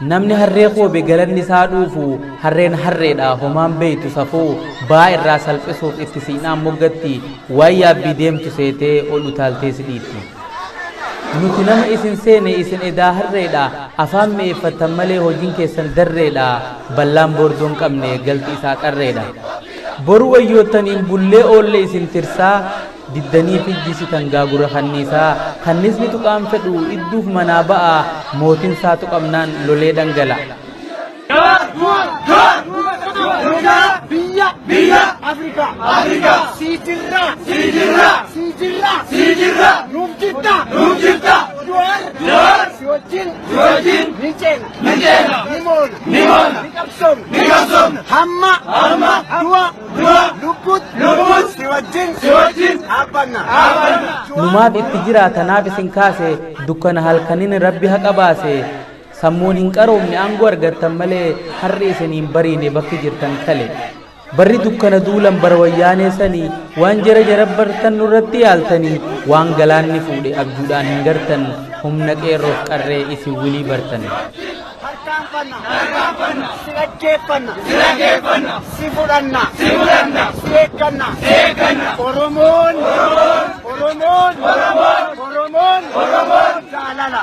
namni harree qoobe galanni isaa dhuufu harreen harreedha homaan beeytu safuu baa irraa salphisuuf itti siinaan moggatti waan yaabbii deemtu seetee ol utaaltee sidhiitti nuti nama isin seene isin edaa harreedha afaan meeffatan malee hojiin keessan darreedha ballaan boordoon qabne galti isaa qarreedha boru wayyoottaniin bullee oolle isin tirsaa diddanii fijjisitan gaagura kannisni tuqaan fedhu idduuf manaa ba'a mootin isaa tuqamnaan lolee dhangala Biyya Afrika Sijirra Nuuf jirta Duwar Siwajin Niceena Nimoon Niqabsoom Hamma Duwa Lubbut Siwajin Dhaabbanna numaaf itti jiraatanaaf isin kaase dukkana halkanin rabbi haqa baase sammuun hin qaroomne aangoo argattan malee harri isiniin bariine bakki jirtan kale barri dukkana duulan bara wayyaanee sanii waan jara bartan nurratti yaaltanii waan galaanni fuudhe abjuudhaan hin gartan humna qeerroof qarree isin wilii bartan Silaggeeffanna si fudhanna si eegganna Oromoon jaalala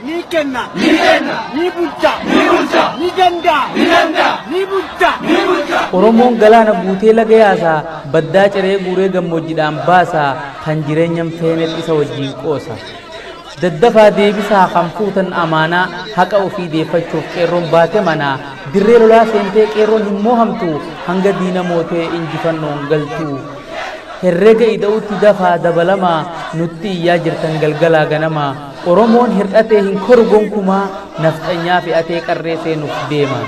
ni kenna ni bulcha ni danda'a ni bulcha Oromoon galaana guutee laga yaasaa baddaa ciree guuree gammoojjiidhaan baasaa kan jireenyan feenet isa wajjiin qoosa daddafaa deebisaa kan fuutan amaanaa haqa ofii deeffachuuf qeerroon baate manaa dirree lolaa seentee qeerroon hin moohamtu hanga diina mootee injifannoon galtu herrega ida'utti dafaa dabalamaa nutti iyyaa jirtan galgalaa ganamaa Oromoon hir'atee hin koru gonkumaa nafxanyaa fe'atee qarree seenuuf deema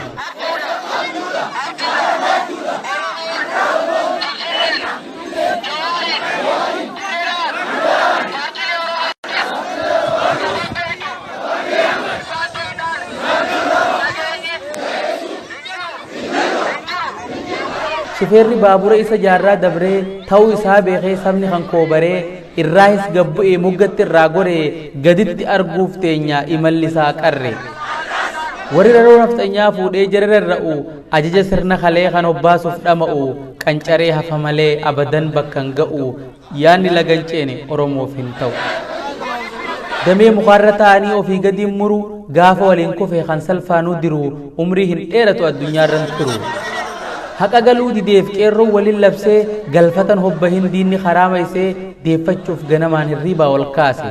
Shufeerri baabura isa jaarraa dabree ta'uu isaa beekee sabni kan koobaree irraahis gabbu'ee muggatti irraa goree gaditti arguuf teenya imalli isaa qarre warri raroo nafxanyaa fuudhee jara rarra'u ajaja sirna kalee kan hobbaasuuf dhama'u qancaree hafa malee abadan bakkan ga'u yaanni lagalcheene Oromoof hin ta'u damee mukaarra ta'anii ofii gadi muru gaafa waliin kufee kan salphaanuu diru umrii hin dheeratu addunyaarran turu haqa galuu dideef qeerroon waliin labsee galfatan hobba hin diinni karaama isee deeffachuuf ganamaan hirriibaa ol kaase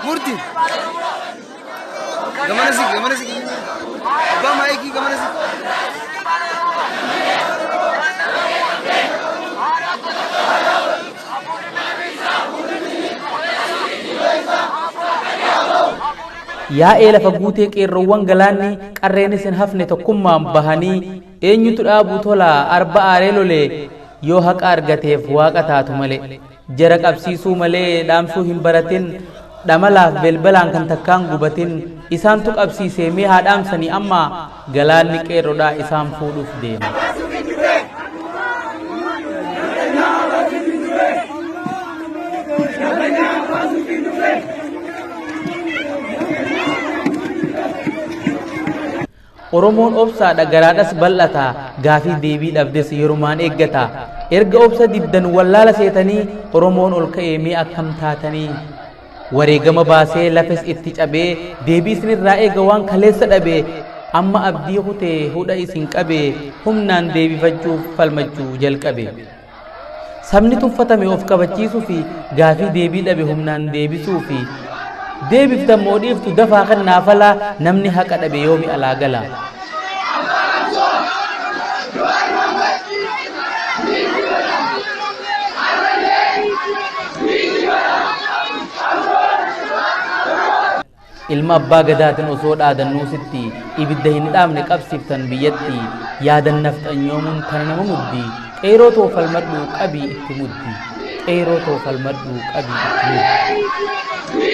murti gamana si abbaa maayikii gamana si yaa'ee lafa guutee qeerroowwan galaanni qarreenis hin hafne tokkummaan bahanii eenyutu dhaabuu tola arba aaree lolee yoo haqa argateef waaqa taatu malee jara qabsiisuu malee dhaamsuu hin baratin dhamalaaf belbalaan kan takkaan gubatin isaantu qabsiisee mee haa dhaamsanii amma galaanni qeerrodhaa isaan fuudhuuf deema Oromoon obsaadha garaadhas bal'ata gaafii deebii dhabdes yerumaan eeggata erga obsa diddan wallaala seetanii Oromoon ol ka'ee mee akkam taatanii wareegama baasee lafes itti cabee deebii isinirraa eega waan kaleessa dhabee amma abdii kutee hudha isin qabee humnaan deebifachuuf falmachuu jalqabe sabni tuffatame of kabachiisuu fi gaafii deebii dhabe humnaan deebisuu fi deebiftan moodhiiftu dafaa kan naafala namni haqa dhabe yoomi alaa gala ilma abbaa gadaatin osoo dhaadannuu sitti ibidda hin dhaamne qabsiftan biyyatti yaadan nafxanyoomuun kana nama muddi qeeroo too falmadhuu qabii itti muddi qeeroo too falmadhuu qabii itti muddi